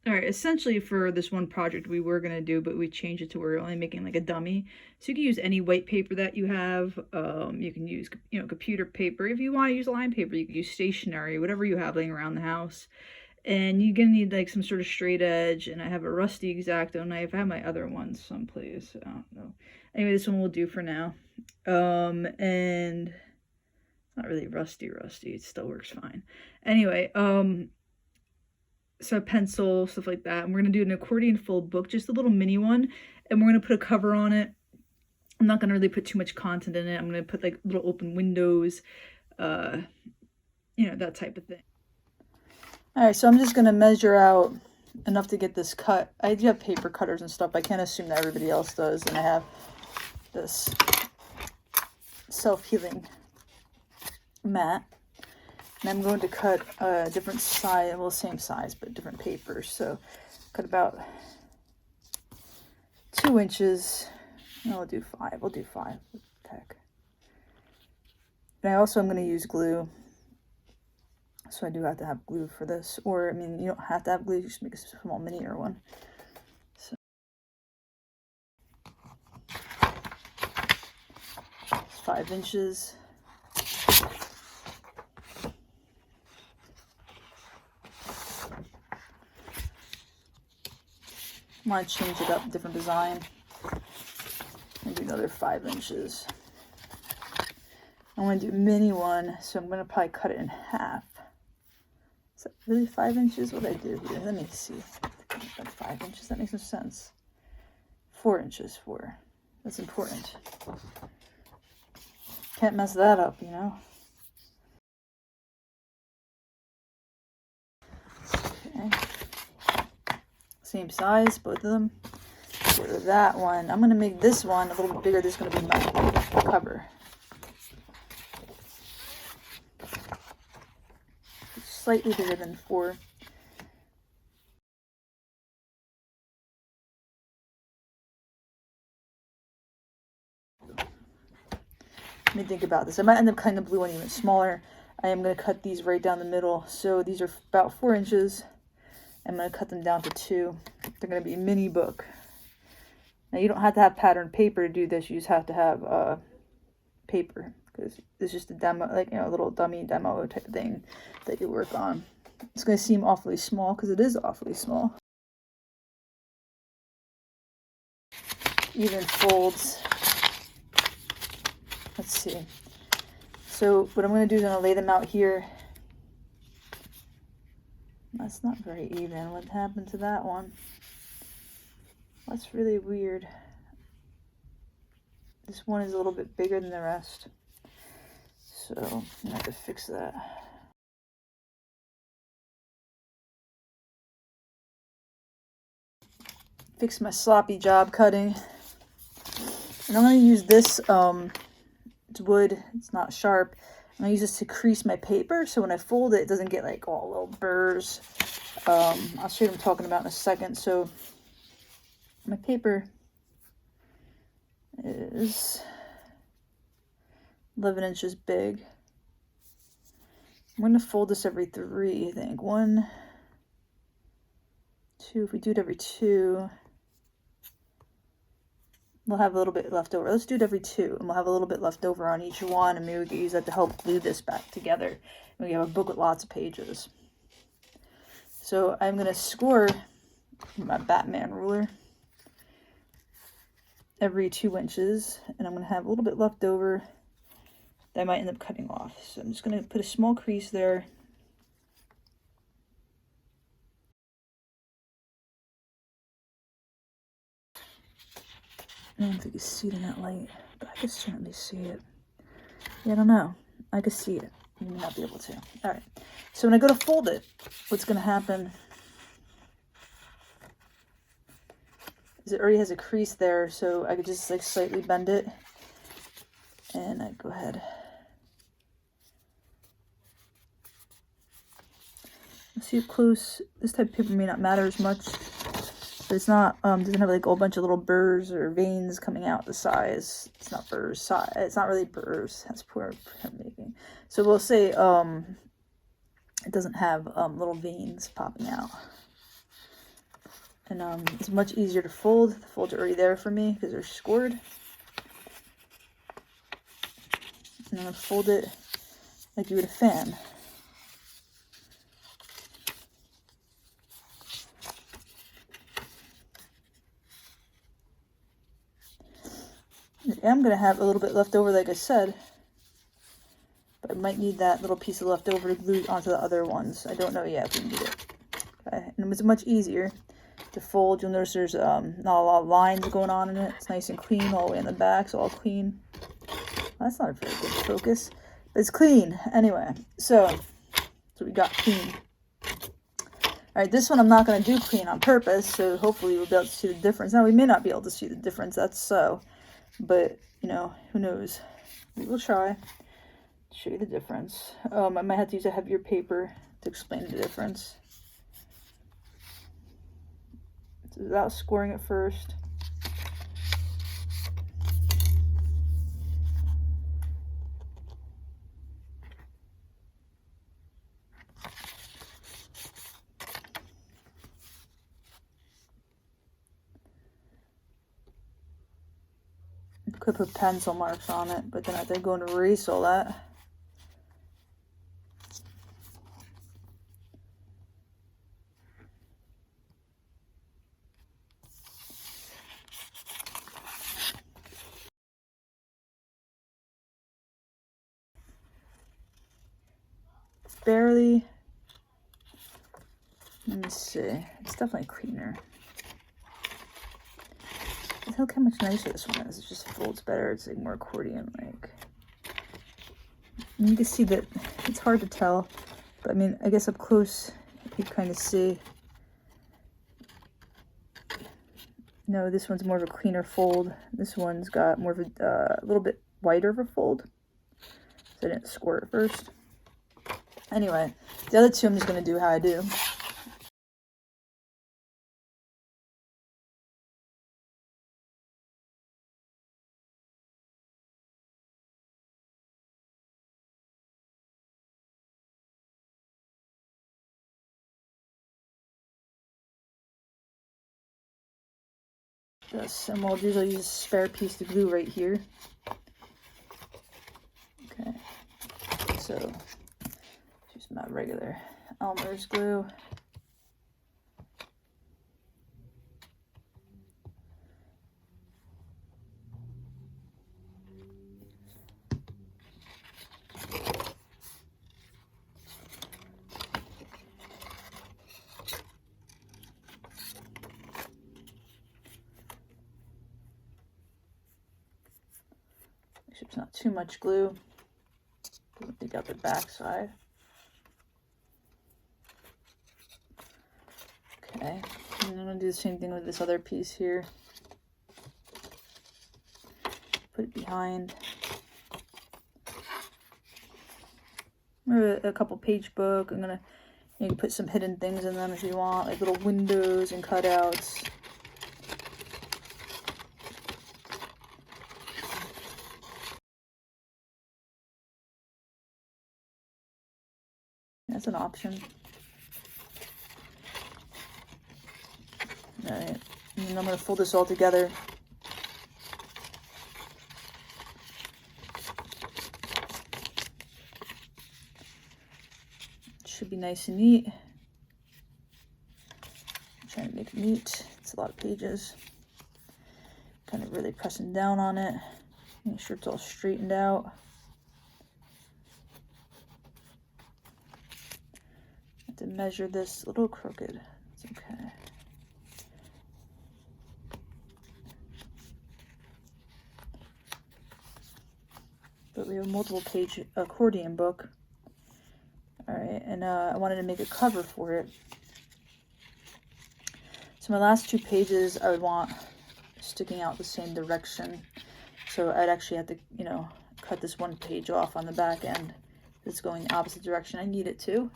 Alright, essentially for this one project we were going to do, but we changed it to where we're only making like a dummy. So you can use any white paper that you have. You can use, you know, computer paper. If you want to use line paper, you can use stationery, whatever you have laying around the house. And you're going to need like some sort of straight edge. And I have a rusty X-Acto knife. I have my other ones someplace. I don't know. Anyway, this one will do for now. And it's not really rusty. It still works fine. Anyway, so a pencil, stuff like that. And we're going to do an accordion full book, just a little mini one. And we're going to put a cover on it. I'm not going to really put too much content in it. I'm going to put like little open windows, you know, that type of thing. All right, so I'm just going to measure out enough to get this cut. I do have paper cutters and stuff. I can't assume that everybody else does. And I have this self-healing mat. And I'm going to cut a different size, well, same size, but different papers. So cut about 2 inches. No, we'll do 5. We'll do 5. Heck. And I also am going to use glue. So I do have to have glue for this. Or, I mean, you don't have to have glue. You just make a small miniature one. So 5 inches. I want to change it up, different design. Maybe another 5 inches. I want to do a mini one, so I'm going to probably cut it in half. Is that really 5 inches? What did I do here? Let me see. 5 inches? That makes no sense. 4 inches. 4. That's important. Can't mess that up, you know? Okay. Same size, both of them. Get rid of that one. I'm going to make this one a little bit bigger. This is going to be my cover. Slightly bigger than 4. Let me think about this. I might end up cutting the blue one even smaller. I am going to cut these right down the middle. So these are about 4 inches. I'm going to cut them down to 2. They're going to be a mini book. Now you don't have to have patterned paper to do this. You just have to have paper, because it's just a demo, like, you know, a little dummy demo type of thing that you work on. It's going to seem awfully small because it is awfully small. Even folds. Let's see. So what I'm going to do is I'm going to lay them out here. That's not very even. What happened to that one? That's really weird. This one is a little bit bigger than the rest. So I'm going to have to fix that. Fix my sloppy job cutting. And I'm going to use this, it's wood, it's not sharp. I'm going to use this to crease my paper, so when I fold it, it doesn't get like all little burrs. I'll show you what I'm talking about in a second. So my paper is 11 inches big. I'm going to fold this every 3, I think. 1, 2, if we do it every 2, we'll have a little bit left over. Let's do it every 2, and we'll have a little bit left over on each one, and maybe we can use that to help glue this back together. And we have a book with lots of pages. So I'm going to score my Batman ruler every 2 inches, and I'm going to have a little bit left over that I might end up cutting off. So I'm just going to put a small crease there. I don't know if you can see it in that light, but I can certainly see it. Yeah, I don't know. I can see it. You may not be able to. All right. So when I go to fold it, what's going to happen is it already has a crease there, so I could just like slightly bend it, and I go ahead. See up close. This type of paper may not matter as much. But it's not, doesn't have like a whole bunch of little burrs or veins coming out the sides. It's not burrs, it's not really burrs. That's poor printmaking. So we'll say, it doesn't have little veins popping out. And it's much easier to fold. The folds are already there for me because they're scored. And I'm going to fold it like you would a fan. I'm going to have a little bit left over, like I said. But I might need that little piece of leftover to glue onto the other ones. I don't know yet if we need it. Okay. And it's much easier to fold. You'll notice there's not a lot of lines going on in it. It's nice and clean all the way in the back, so all clean. Well, that's not a very good focus, but it's clean. Anyway, so we got clean. All right, this one I'm not going to do clean on purpose, so hopefully we'll be able to see the difference. Now, we may not be able to see the difference, that's so, but, you know, who knows. We will try to show you the difference. I might have to use a heavier paper to explain the difference. So without scoring it first. Could put pencil marks on it, but then I have to go and erase all that. Barely. Let me see. It's definitely cleaner. Look how much nicer this one is. It just folds better. It's like more accordion-like. You can see that it's hard to tell, but I mean, I guess up close you kind of see. No, this one's more of a cleaner fold. This one's got more of a little bit wider of a fold. So I didn't score it first. Anyway, the other two I'm just going to do how I do. And what I'll do is I'll use a spare piece to glue right here. Okay, so just my regular Elmer's glue. Make sure it's not too much glue. Doesn't dig out the back side. Okay, and I'm going to do the same thing with this other piece here. Put it behind. A couple page book. I'm going to, you can put some hidden things in them if you want, like little windows and cutouts. That's an option. Alright, and then I'm going to fold this all together. It should be nice and neat. I'm trying to make it neat. It's a lot of pages. Kind of really pressing down on it. Make sure it's all straightened out. I have to measure this a little crooked. It's okay. But we have a multiple page accordion book. Alright, and I wanted to make a cover for it. So my last two pages I would want sticking out the same direction. So I'd actually have to, you know, cut this one page off on the back end. It's going the opposite direction I need it to.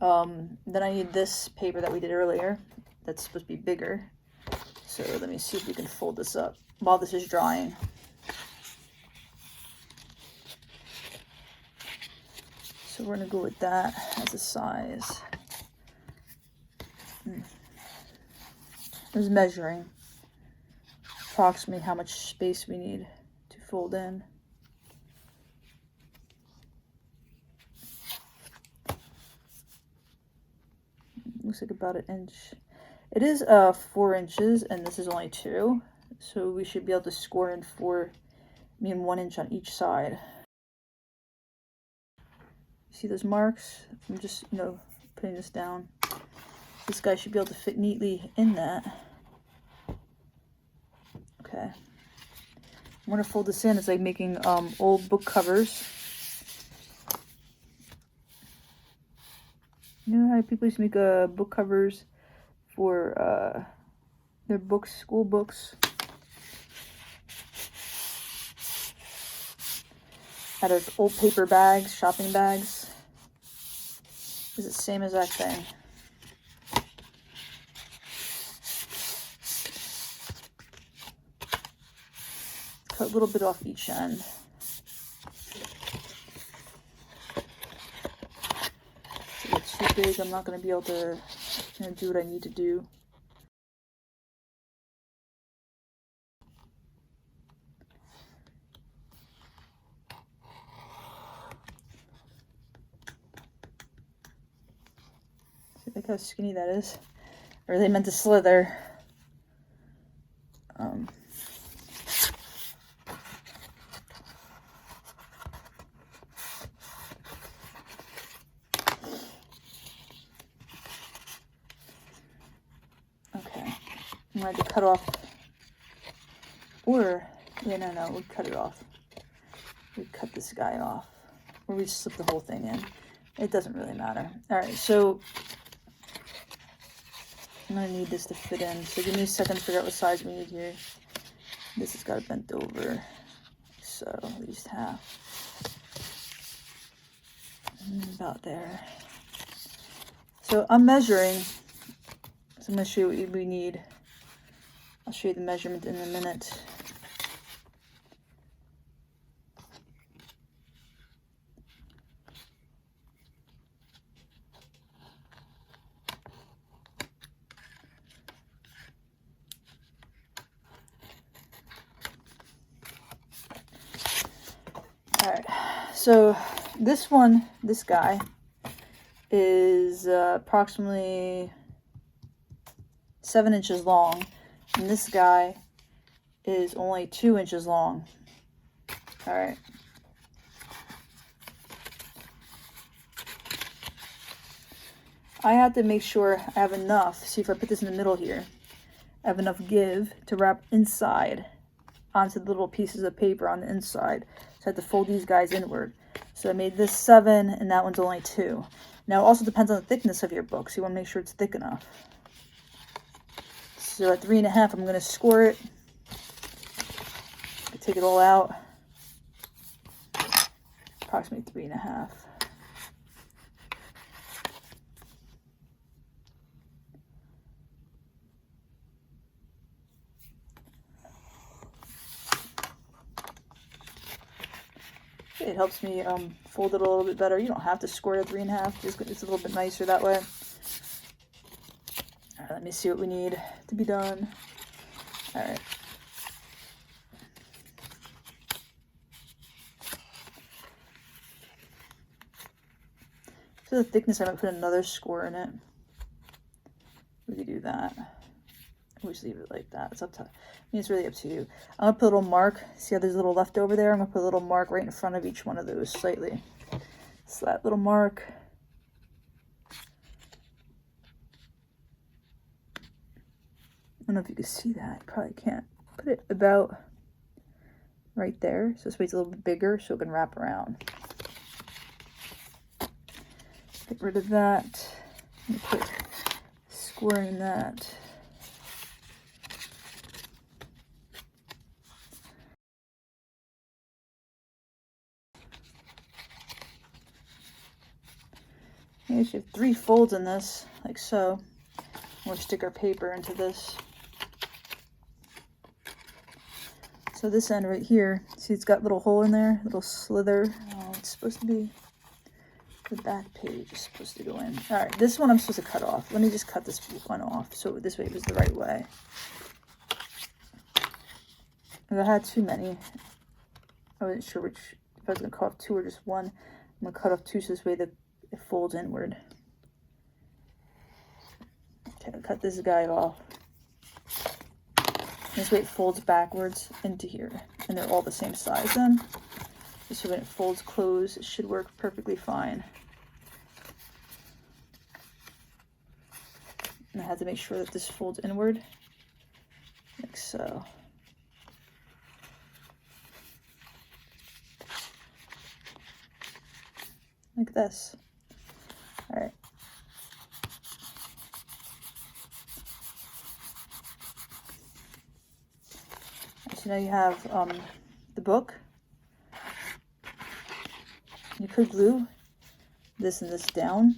Then I need this paper that we did earlier. That's supposed to be bigger. So let me see if we can fold this up while this is drying. So we're going to go with that as a size. I was measuring approximately how much space we need to fold in. Looks like about 1 inch. It is 4 inches, and this is only 2, so we should be able to score in 1 inch on each side. See those marks? I'm just, putting this down. This guy should be able to fit neatly in that. Okay. I'm gonna fold this in. It's like making old book covers. You know how people used to make book covers for their books, school books? Out of old paper bags, shopping bags. It's the same exact thing. Cut a little bit off each end. If it's too big, I'm not going to be able to do what I need to do. See, look how skinny that is. Or they meant to slither. Okay, I'm going to cut off, or, yeah, no, we'll cut it off. We cut this guy off, or we slip the whole thing in. It doesn't really matter. All right, so I'm going to need this to fit in. So give me a second to figure out what size we need here. This has got it bent over, so at least half. About there. So I'm measuring. So I'm going to show you what we need. I'll show you the measurement in a minute. All right, so this guy is approximately 7 inches long, and this guy is only 2 inches long. All right. I have to make sure I have enough. See, if I put this in the middle here, I have enough give to wrap inside onto the little pieces of paper on the inside. So I have to fold these guys inward. So I made this 7, and that one's only 2. Now, it also depends on the thickness of your book, so you want to make sure it's thick enough. So at 3.5, I'm going to score it. Take it all out. Approximately 3.5. It helps me fold it a little bit better. You don't have to score it at 3.5. Just it's a little bit nicer that way. All right, let me see what we need to be done. All right. For the thickness, I might put another score in it. We could do that. We just leave it like that. It's up to, I mean, it's really up to you. I'm gonna put a little mark. See how there's a little leftover there? I'm gonna put a little mark right in front of each one of those slightly. So that little mark. I don't know if you can see that. You probably can't. Put it about right there. So this way it's a little bit bigger so it can wrap around. Get rid of that. Put squaring that. We should have 3 folds in this, like so. We'll stick our paper into this. So this end right here, see it's got a little hole in there, little slither. Oh, it's supposed to be The back page is supposed to go in. All right, this one I'm supposed to cut off. Let me just cut this one off so this way it was the right way. If I had too many, I wasn't sure if I was going to cut off 2 or just 1. I'm going to cut off 2 so this way that it folds inward. Okay, I'll cut this guy off. This way it folds backwards into here. And they're all the same size then. So when it folds closed, it should work perfectly fine. And I had to make sure that this folds inward, like so. Like this. All right. So now you have the book. You could glue this and this down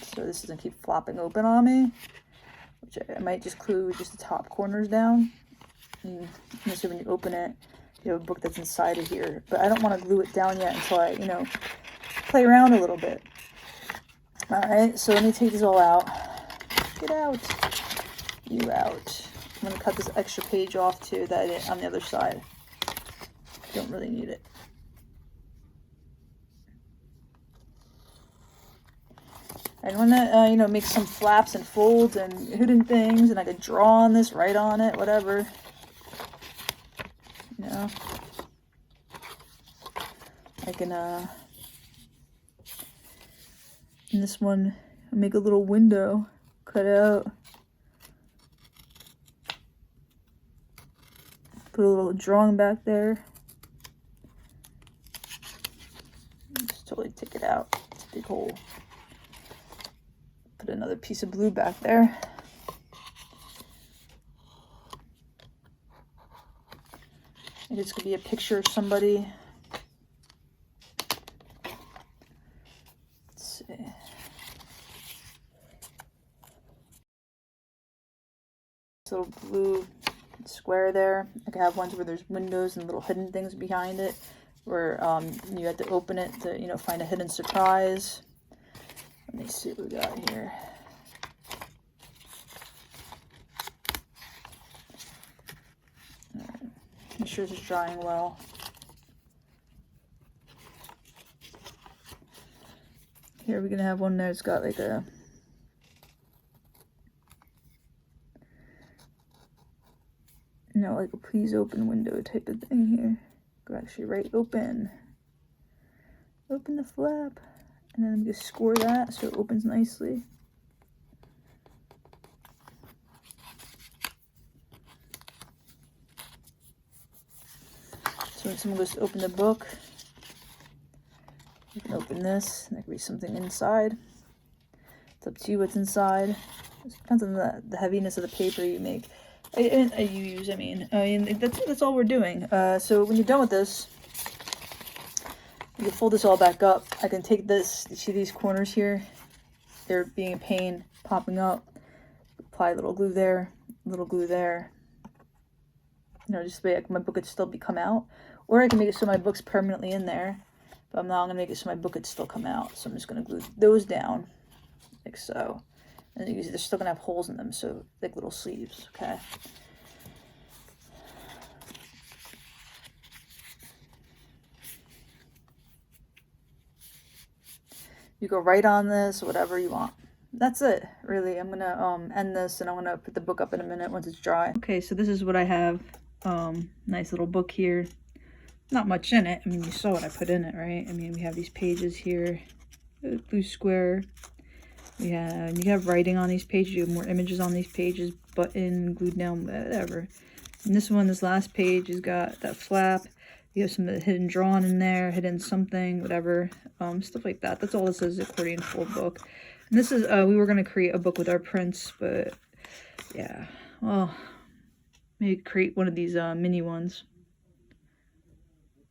so this doesn't keep flopping open on me, which I might just glue just the top corners down. And so when you open it, you have a book that's inside of here. But I don't want to glue it down yet until I, you know, play around a little bit. All right, so let me take this all out. Get out. You out. I'm going to cut this extra page off too that I did on the other side. Don't really need it. I want to, you know, make some flaps and folds and hidden things, and I could draw on this, write on it, whatever. You know, I can, in this one, I'll make a little window, cut out, put a little drawing back there. Just totally take it out. It's a big hole. Put another piece of blue back there. And it's gonna be a picture of somebody. Let's see. This little blue square there. I could have ones where there's windows and little hidden things behind it, where you have to open it to, you know, find a hidden surprise. Let me see what we got here. All right. Make sure this is drying well. Here we're gonna have one that's got like a like a please open window type of thing here. Go actually right open. Open the flap. And then I'm just score that so it opens nicely. So when someone goes to open the book, you can open this, and there can be something inside. It's up to you what's inside. It depends on the heaviness of the paper you make. I mean, that's all we're doing. So when you're done with this, you fold this all back up. I can take this, you see these corners here? They're being a pain, popping up. Apply a little glue there, little glue there. You know, just the way my book could still come out. Or I can make it so my book's permanently in there. But I'm not going to make it so my book could still come out. So I'm just going to glue those down, like so. And you see they're still going to have holes in them, so like little sleeves, okay? You go right on this, whatever you want. That's it, really. I'm gonna end this, and I'm gonna put the book up in a minute once it's dry. Okay, so this is what I have. Nice little book here. Not much in it. I mean, you saw what I put in it, right? I mean, we have these pages here, blue square. You have writing on these pages. You have more images on these pages, button, glued down, whatever. And this one, this last page, has got that flap. You have some hidden drawn in there, hidden something, whatever, stuff like that. That's all this is, accordion fold book. And this is, we were going to create a book with our prints, but yeah, well, maybe create one of these mini ones.